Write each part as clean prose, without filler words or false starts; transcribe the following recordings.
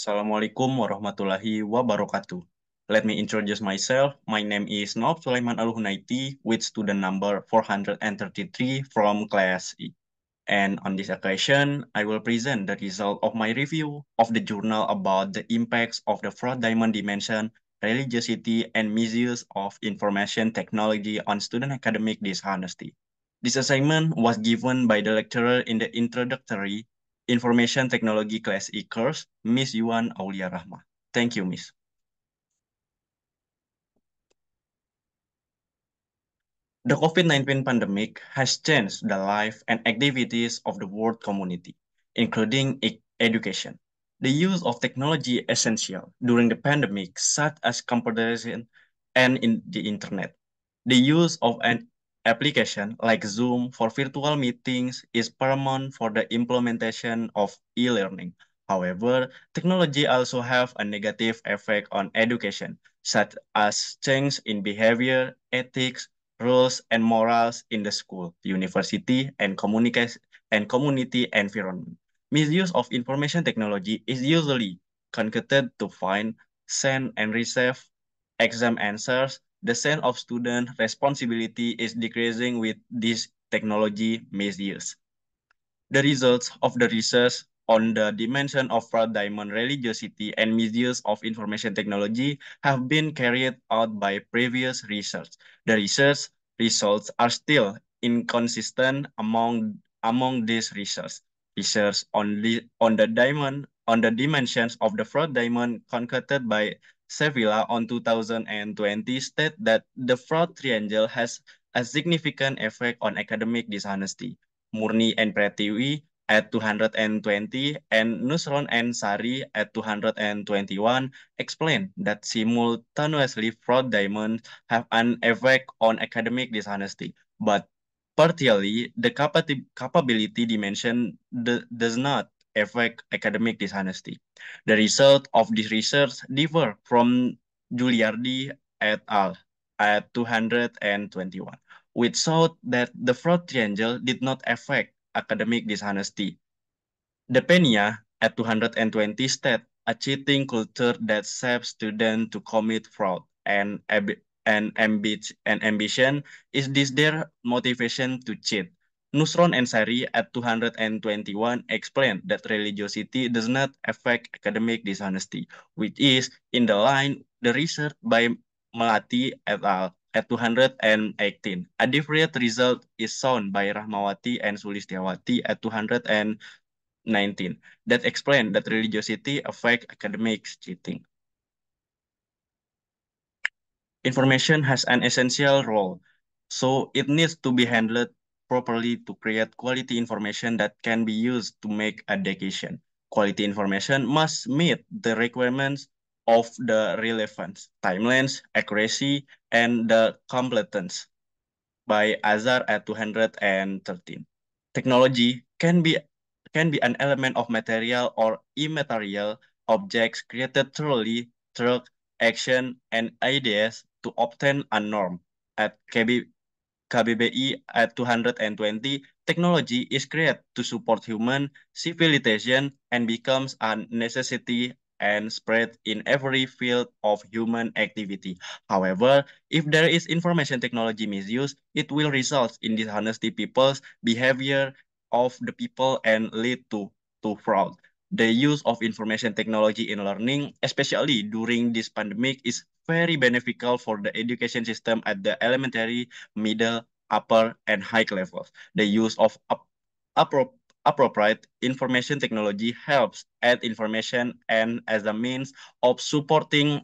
Assalamualaikum warahmatullahi wabarakatuh. Let me introduce myself. My name is Nob Sulaiman Al-Hunaiti with student number 433 from class E. And on this occasion, I will present the result of my review of the journal about the impacts of the fraud diamond dimension, religiosity, and misuse of information technology on student academic dishonesty. This assignment was given by the lecturer in the introductory Information Technology Class E course, Miss Yuan Aulia Rahma. Thank you, Miss. The COVID-19 pandemic has changed the life and activities of the world community, including education. The use of technology essential during the pandemic, such as computerization and in the internet. The use of an application like Zoom for virtual meetings is paramount for the implementation of e-learning. However, technology also have a negative effect on education, such as change in behavior, ethics, rules, and morals in the school, university, and communication and community environment. Misuse of information technology is usually connected to find, send, and receive exam answers. The sense of student responsibility is decreasing with this technology misuse. The results of the research on the dimension of fraud diamond religiosity and misuse of information technology have been carried out by previous research. The research results are still inconsistent among these research. Research on the dimensions of the fraud diamond conducted by Sevilla on 2020 state that the fraud triangle has a significant effect on academic dishonesty. Murni and Pratiwi at 220 and Nusron and Sari at 221 explain that simultaneously fraud diamonds have an effect on academic dishonesty, but partially the capability dimension does not affect academic dishonesty. The result of this research differ from Giuliardi et al. At 221, which showed that the fraud triangle did not affect academic dishonesty. The Pena at 220 state a cheating culture that shapes students to commit fraud and ambition is this their motivation to cheat. Nusron and Sari at 221 explained that religiosity does not affect academic dishonesty, which is in the line the research by Melati et al. At 218. A different result is shown by Rahmawati and Sulistiawati at 219 that explain that religiosity affect academics cheating. Information has an essential role, so it needs to be handled properly to create quality information that can be used to make a decision. Quality information must meet the requirements of the relevance, timelines, accuracy, and the competence by Azar at 213. Technology can be an element of material or immaterial objects created through action and ideas to obtain a norm. At KBBI at 220, technology is created to support human civilization and becomes a necessity and spread in every field of human activity. However, if there is information technology misuse, it will result in dishonesty people's behavior of the people and lead to fraud. The use of information technology in learning, especially during this pandemic, is very beneficial for the education system at the elementary, middle, upper, and high levels. The use of appro- appropriate information technology helps add information and as a means of supporting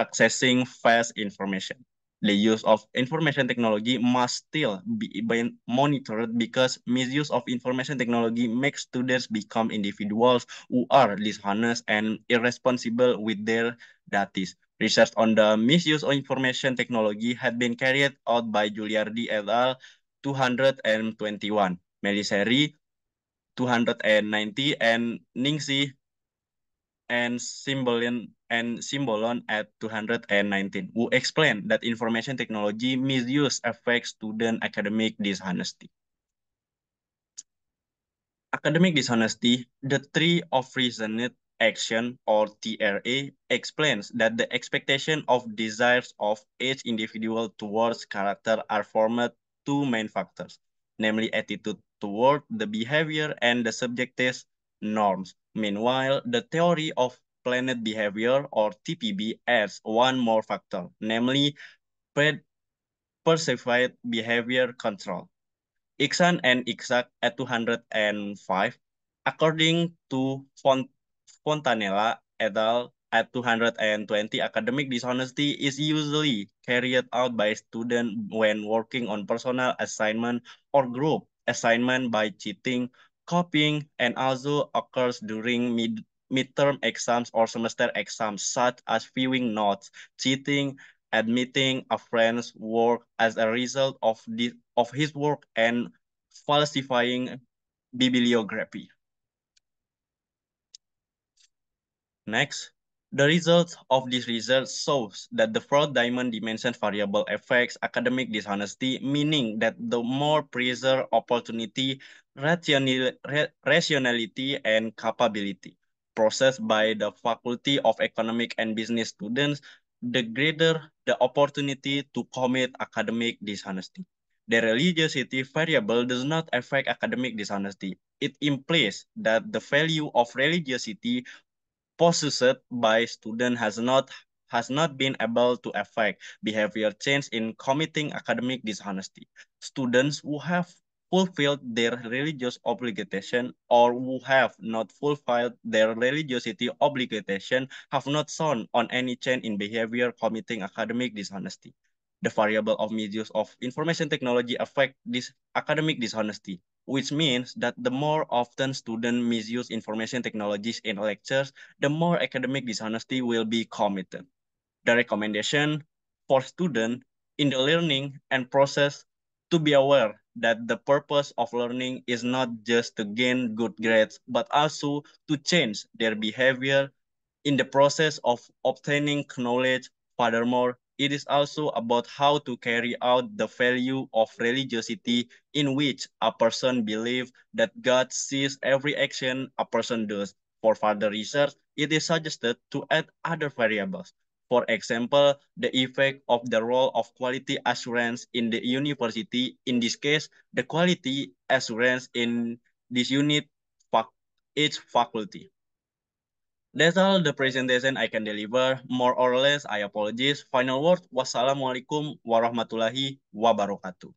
accessing fast information. The use of information technology must still be monitored because misuse of information technology makes students become individuals who are dishonest and irresponsible with their data. Research on the misuse of information technology had been carried out by Giuliardi et al. 221, Meliseri 290, and Ningsi and Symbolon at 219, who explained that information technology misuse affects student academic dishonesty. Academic dishonesty, the tree of reasoned action, or TRA, explains that the expectation of desires of each individual towards character are formed two main factors, namely attitude toward the behavior and the subjective norms. Meanwhile, the theory of planned behavior, or TPB, adds one more factor, namely perceived behavior control. Iksan and Iksak at 205, according to Fontanella et al. At 220, academic dishonesty is usually carried out by students when working on personal assignment or group assignment by cheating, copying, and also occurs during midterm exams or semester exams, such as viewing notes, cheating, admitting a friend's work as a result of his work, and falsifying bibliography. Next, the results of this research shows that the fraud diamond dimension variable affects academic dishonesty, meaning that the more pressure, opportunity, rationality, and capability processed by the Faculty of Economic and Business students, the greater the opportunity to commit academic dishonesty. The religiosity variable does not affect academic dishonesty. It implies that the value of religiosity possessed by student has not been able to affect behavior change in committing academic dishonesty. Students who have fulfilled their religious obligation or who have not fulfilled their religiosity obligation have not shown on any change in behavior committing academic dishonesty. The variable of misuse of information technology affect this academic dishonesty, which means that the more often students misuse information technologies in lectures, the more academic dishonesty will be committed. The recommendation for students in the learning and process to be aware that the purpose of learning is not just to gain good grades, but also to change their behavior in the process of obtaining knowledge. Furthermore, it is also about how to carry out the value of religiosity, in which a person believes that God sees every action a person does. For further research, it is suggested to add other variables. For example, the effect of the role of quality assurance in the university. In this case, the quality assurance in this unit, each faculty. That's all the presentation I can deliver. More or less, I apologize. Final word, wassalamualaikum warahmatullahi wabarakatuh.